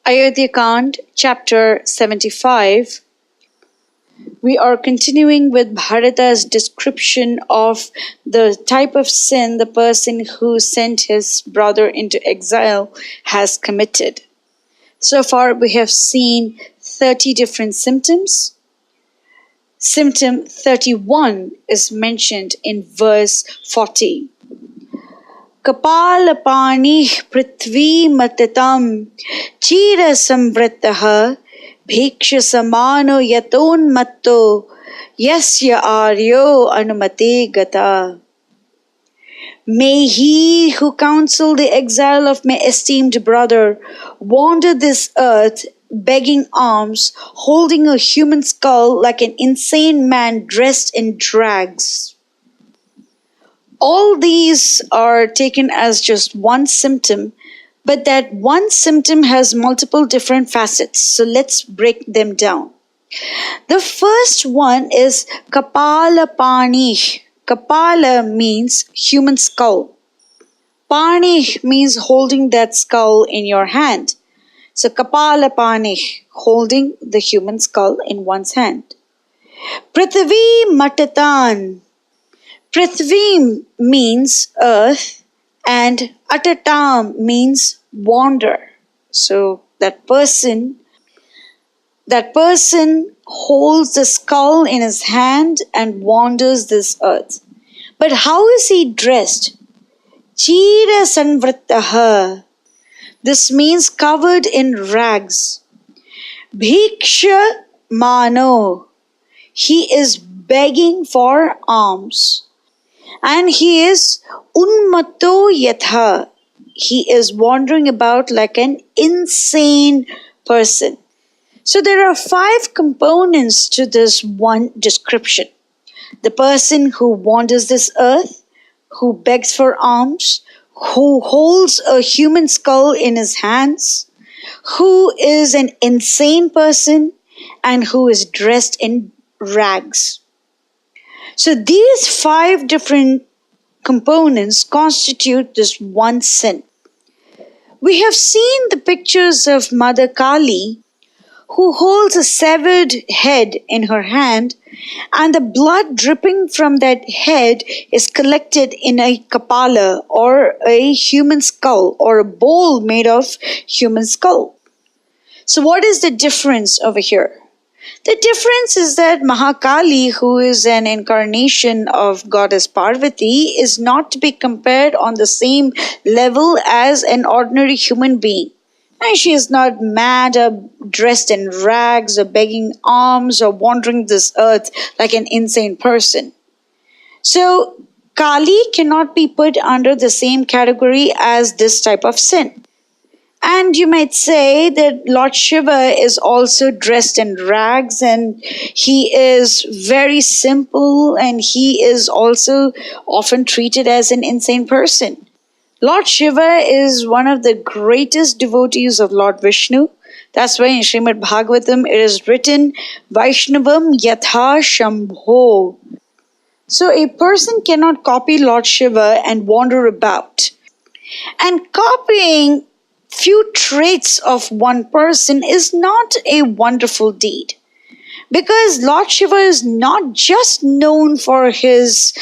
Ayodhya chapter 75. We are continuing with Bharata's description of the type of sin the person who sent his brother into exile has committed. So far, we have seen 30 different symptoms. Symptom 31 is mentioned in verse 40. Kapalapani prithvi matatam chira samvrataha bhiksha samano yaton matto yasya aryo anumate gata. May he who counseled the exile of my esteemed brother wander this earth begging alms, holding a human skull like an insane man dressed in rags. All these are taken as just one symptom, but that one symptom has multiple different facets. So let's break them down. The first one is Kapala Pani. Kapala means human skull. Pani means holding that skull in your hand. So Kapala Pani, holding the human skull in one's hand. Prithvi Matatan. Prithvi means earth and Atatam means wander. So that person holds the skull in his hand and wanders this earth. But how is he dressed? Chira sanvrataha. This means covered in rags. Bhiksha mano. He is begging for alms. And he is unmato yatha. He is wandering about like an insane person. So there are 5 components to this one description. The person who wanders this earth, who begs for alms, who holds a human skull in his hands, who is an insane person, and who is dressed in rags. So these 5 different components constitute this one sin. We have seen the pictures of Mother Kali, who holds a severed head in her hand, and the blood dripping from that head is collected in a kapala, or a human skull, or a bowl made of human skull. So what is the difference over here? The difference is that Mahakali, who is an incarnation of goddess Parvati, is not to be compared on the same level as an ordinary human being. And she is not mad or dressed in rags or begging alms or wandering this earth like an insane person. So Kali cannot be put under the same category as this type of sin. And you might say that Lord Shiva is also dressed in rags and he is very simple and he is also often treated as an insane person. Lord Shiva is one of the greatest devotees of Lord Vishnu. That's why in Srimad Bhagavatam it is written, Vaishnavam Yatha Shambho. So a person cannot copy Lord Shiva and wander about. And copying few traits of one person is not a wonderful deed. Because Lord Shiva is not just known for his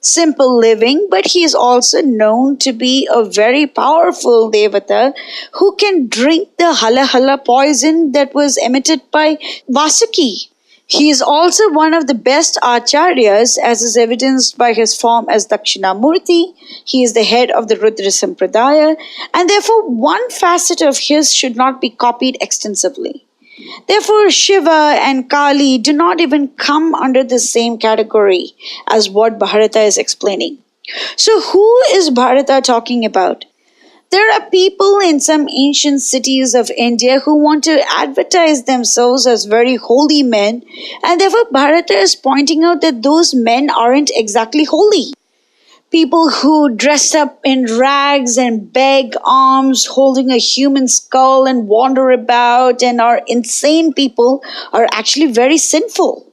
simple living, but he is also known to be a very powerful devata who can drink the hala poison that was emitted by Vasuki. He is also one of the best acharyas, as is evidenced by his form as Dakshinamurti. He is the head of the Rudra Sampradaya, and therefore one facet of his should not be copied extensively. Therefore, Shiva and Kali do not even come under the same category as what Bharata is explaining. So who is Bharata talking about? There are people in some ancient cities of India who want to advertise themselves as very holy men, and therefore Bharata is pointing out that those men aren't exactly holy. People who dress up in rags and beg alms, holding a human skull and wander about and are insane people are actually very sinful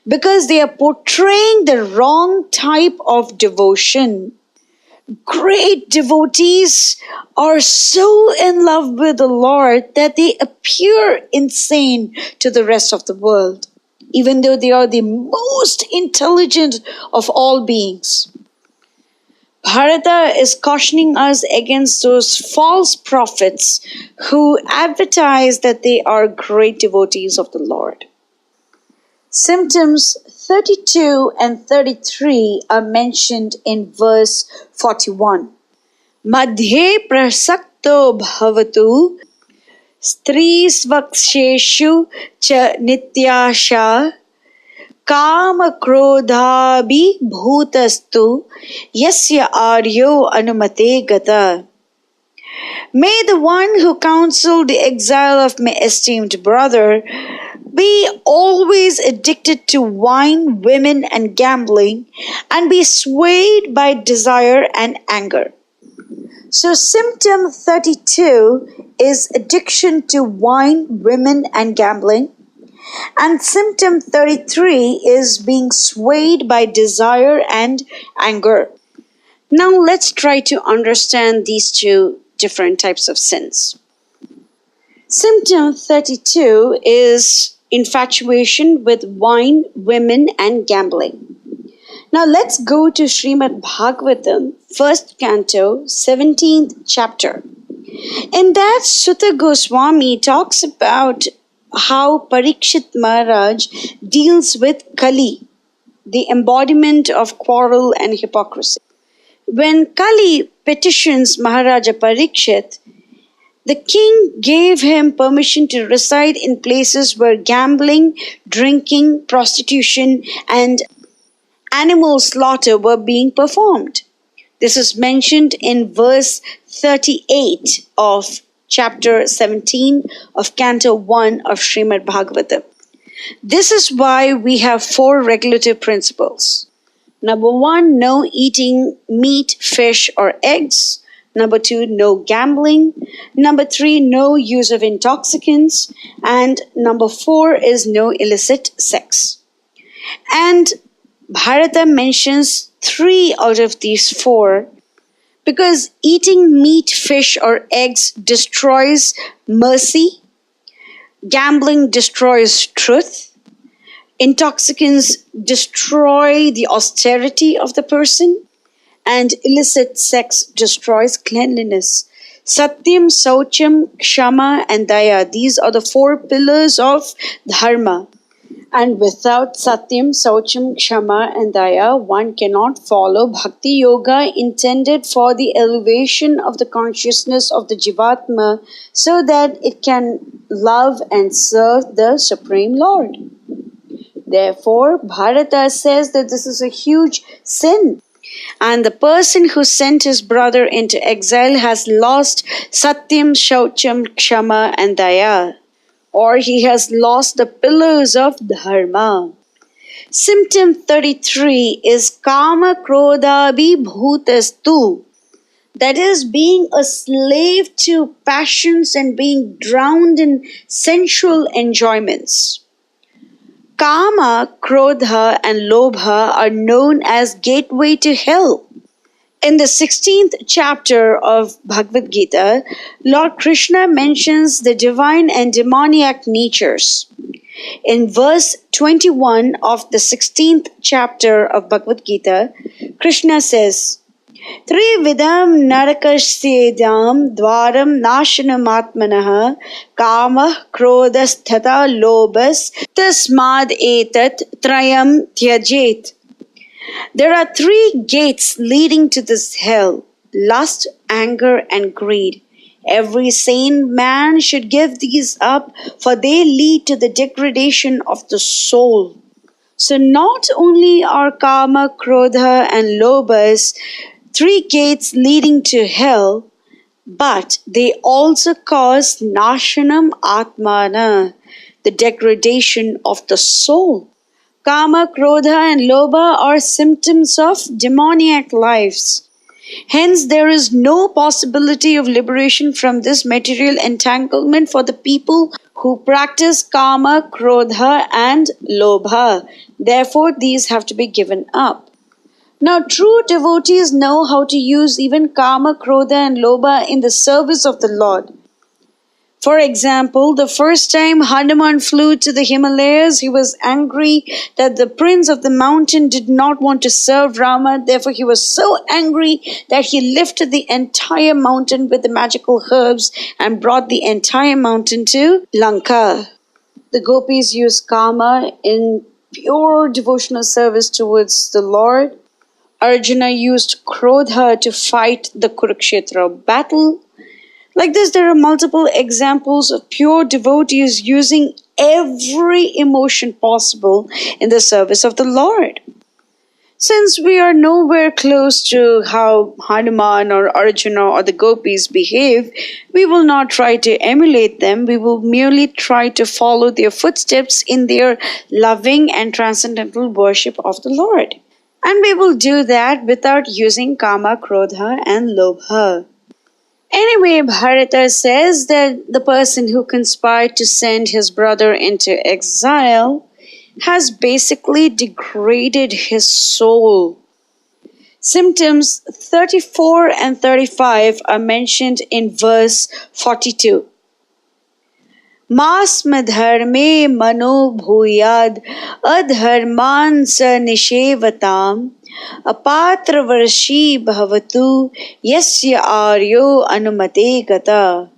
because they are portraying the wrong type of devotion. Great devotees are so in love with the Lord that they appear insane to the rest of the world, even though they are the most intelligent of all beings. Bharata is cautioning us against those false prophets who advertise that they are great devotees of the Lord. Symptoms 32 and 33 are mentioned in verse 41. Madhye prasakto bhavatu strisvaksheshu cha nityasha Kama krodhabhi bhutastu yasya aryo anumate gata. May the one who counseled the exile of my esteemed brother be always addicted to wine, women, and gambling, and be swayed by desire and anger. So, symptom 32 is addiction to wine, women, and gambling. And symptom 33 is being swayed by desire and anger. Now let's try to understand these two different types of sins. Symptom 32 is infatuation with wine, women, and gambling. Now let's go to Srimad Bhagavatam, 1st canto, 17th chapter. In that, Sutta Goswami talks about how Parikshit Maharaj deals with Kali, the embodiment of quarrel and hypocrisy. When Kali petitions Maharaja Parikshit, the king gave him permission to reside in places where gambling, drinking, prostitution, and animal slaughter were being performed. This is mentioned in verse 38 of chapter 17 of Canto 1 of Srimad Bhagavatam. This is why we have 4 regulative principles. Number 1, no eating meat, fish, or eggs. Number 2, no gambling. Number 3, no use of intoxicants. And number 4 is no illicit sex. And Bharata mentions 3 out of these 4 because eating meat, fish, or eggs destroys mercy, gambling destroys truth, intoxicants destroy the austerity of the person, and illicit sex destroys cleanliness. Satyam, Saucham, Kshama, and Daya. These are the 4 pillars of Dharma. And without Satyam, Saucham, Kshama, and Daya, one cannot follow Bhakti Yoga intended for the elevation of the consciousness of the Jivatma so that it can love and serve the Supreme Lord. Therefore, Bharata says that this is a huge sin. And the person who sent his brother into exile has lost Satyam, Shaucham, Kshama, and Daya. Or he has lost the pillars of Dharma. Symptom 33 is Kama Krodha Bhutastu. That is, being a slave to passions and being drowned in sensual enjoyments. Kama, Krodha, and Lobha are known as gateway to hell. In the 16th chapter of Bhagavad Gita, Lord Krishna mentions the divine and demoniac natures. In verse 21 of the 16th chapter of Bhagavad Gita, Krishna says, Trividam narakasthedam dvaram nashanam atmanah kama krodasthatha lobas tasmad etat trayam tyajet. There are 3 gates leading to this hell: lust, anger, and greed. Every sane man should give these up, for they lead to the degradation of the soul. So not only are Kama, Krodha, and Lobhas 3 gates leading to hell, but they also cause Nashanam Atmana, the degradation of the soul. Kama, Krodha, and Lobha are symptoms of demoniac lives. Hence, there is no possibility of liberation from this material entanglement for the people who practice Kama, Krodha, and Lobha. Therefore, these have to be given up. Now, true devotees know how to use even Kama, Krodha, and Lobha in the service of the Lord. For example, the first time Hanuman flew to the Himalayas, he was angry that the prince of the mountain did not want to serve Rama. Therefore, he was so angry that he lifted the entire mountain with the magical herbs and brought the entire mountain to Lanka. The gopis used Kama in pure devotional service towards the Lord. Arjuna used Krodha to fight the Kurukshetra battle. Like this, there are multiple examples of pure devotees using every emotion possible in the service of the Lord. Since we are nowhere close to how Hanuman or Arjuna or the gopis behave, we will not try to emulate them. We will merely try to follow their footsteps in their loving and transcendental worship of the Lord. And we will do that without using Kama, Krodha, and Lobha. Anyway, Bharata says that the person who conspired to send his brother into exile has basically degraded his soul. Symptoms 34 and 35 are mentioned in verse 42. Masma dharme mano bhuyad adharman sa nishevatam apatravarshi bhavatu yasya aryo anumate gata.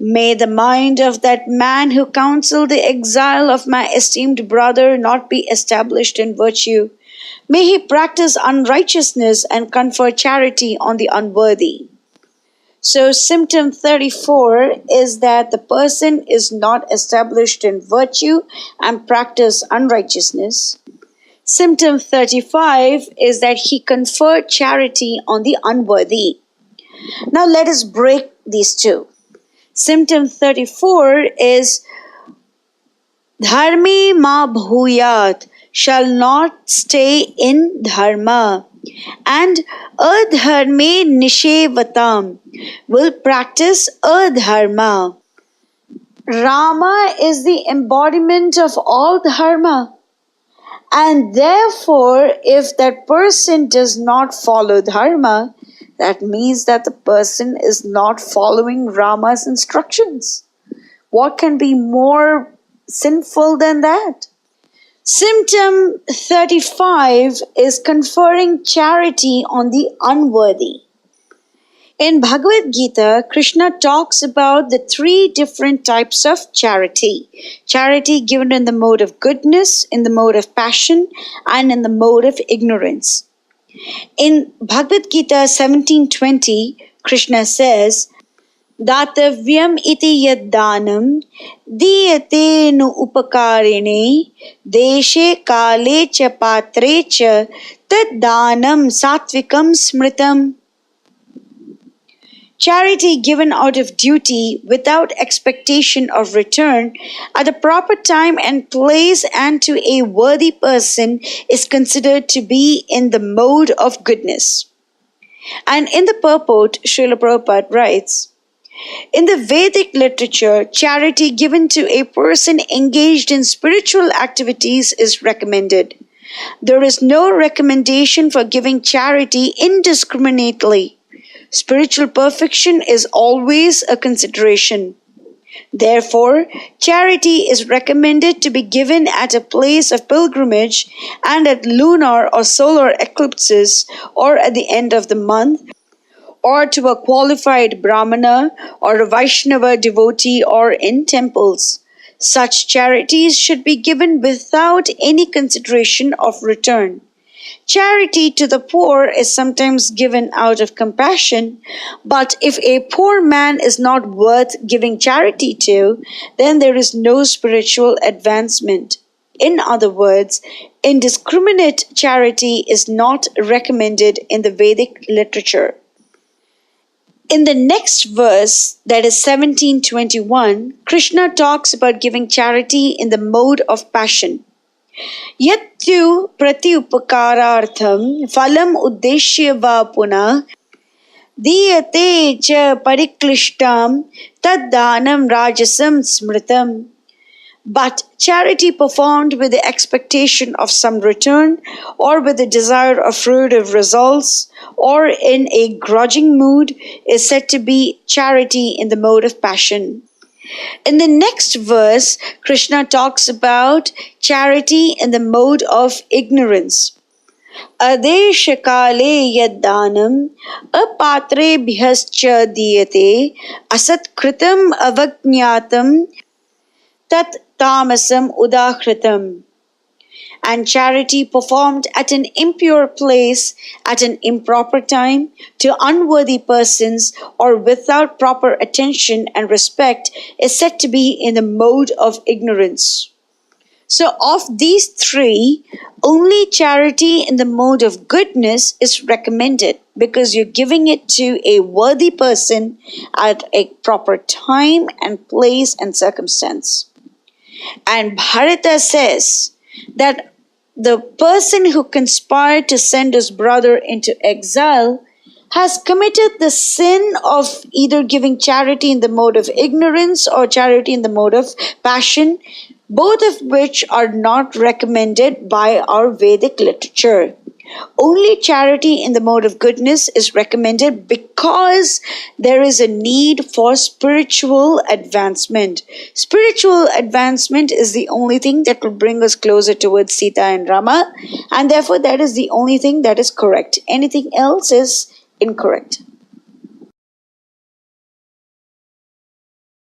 May the mind of that man who counseled the exile of my esteemed brother not be established in virtue. May he practice unrighteousness and confer charity on the unworthy. So, symptom 34 is that the person is not established in virtue and practice unrighteousness. Symptom 35 is that he conferred charity on the unworthy. Now, let us break these two. Symptom 34 is dharmi ma bhuyat, shall not stay in dharma, and adharme nishevatam, will practice adharma. Rama is the embodiment of all dharma, and therefore if that person does not follow dharma, that means that the person is not following Rama's instructions. What can be more sinful than that? Symptom 35 is conferring charity on the unworthy. In Bhagavad Gita, Krishna talks about the three different types of charity. Charity given in the mode of goodness, in the mode of passion, and in the mode of ignorance. In Bhagavad Gita 17:20, Krishna says, Datavyam iti yad danam diyate nu upakarine deshe kale cha patre cha tad danam satvikam smritam. Charity given out of duty without expectation of return at the proper time and place and to a worthy person is considered to be in the mode of goodness. And in the purport, Srila Prabhupada writes, in the Vedic literature, charity given to a person engaged in spiritual activities is recommended. There is no recommendation for giving charity indiscriminately. Spiritual perfection is always a consideration. Therefore, charity is recommended to be given at a place of pilgrimage and at lunar or solar eclipses or at the end of the month, or to a qualified Brahmana or a Vaishnava devotee or in temples. Such charities should be given without any consideration of return. Charity to the poor is sometimes given out of compassion, but if a poor man is not worth giving charity to, then there is no spiritual advancement. In other words, indiscriminate charity is not recommended in the Vedic literature. In the next verse, that is 17:21, Krishna talks about giving charity in the mode of passion. Yatyu pratyupakarartham phalam uddeshya va punah diyate cha pariklishtam tad danam rajasam smritam. But charity performed with the expectation of some return, or with the desire of fruitive results, or in a grudging mood, is said to be charity in the mode of passion. In the next verse, Krishna talks about charity in the mode of ignorance. Adeshakale yaddanam apatrebhyascha diyate asatkritam avajñatam tat tamasam udahritam. And charity performed at an impure place, at an improper time, to unworthy persons, or without proper attention and respect, is said to be in the mode of ignorance. So, of these three, only charity in the mode of goodness is recommended, because you're giving it to a worthy person at a proper time and place and circumstance. And Bharata says that the person who conspired to send his brother into exile has committed the sin of either giving charity in the mode of ignorance or charity in the mode of passion, both of which are not recommended by our Vedic literature. Only charity in the mode of goodness is recommended because there is a need for spiritual advancement. Spiritual advancement is the only thing that will bring us closer towards Sita and Rama, and therefore that is the only thing that is correct. Anything else is incorrect.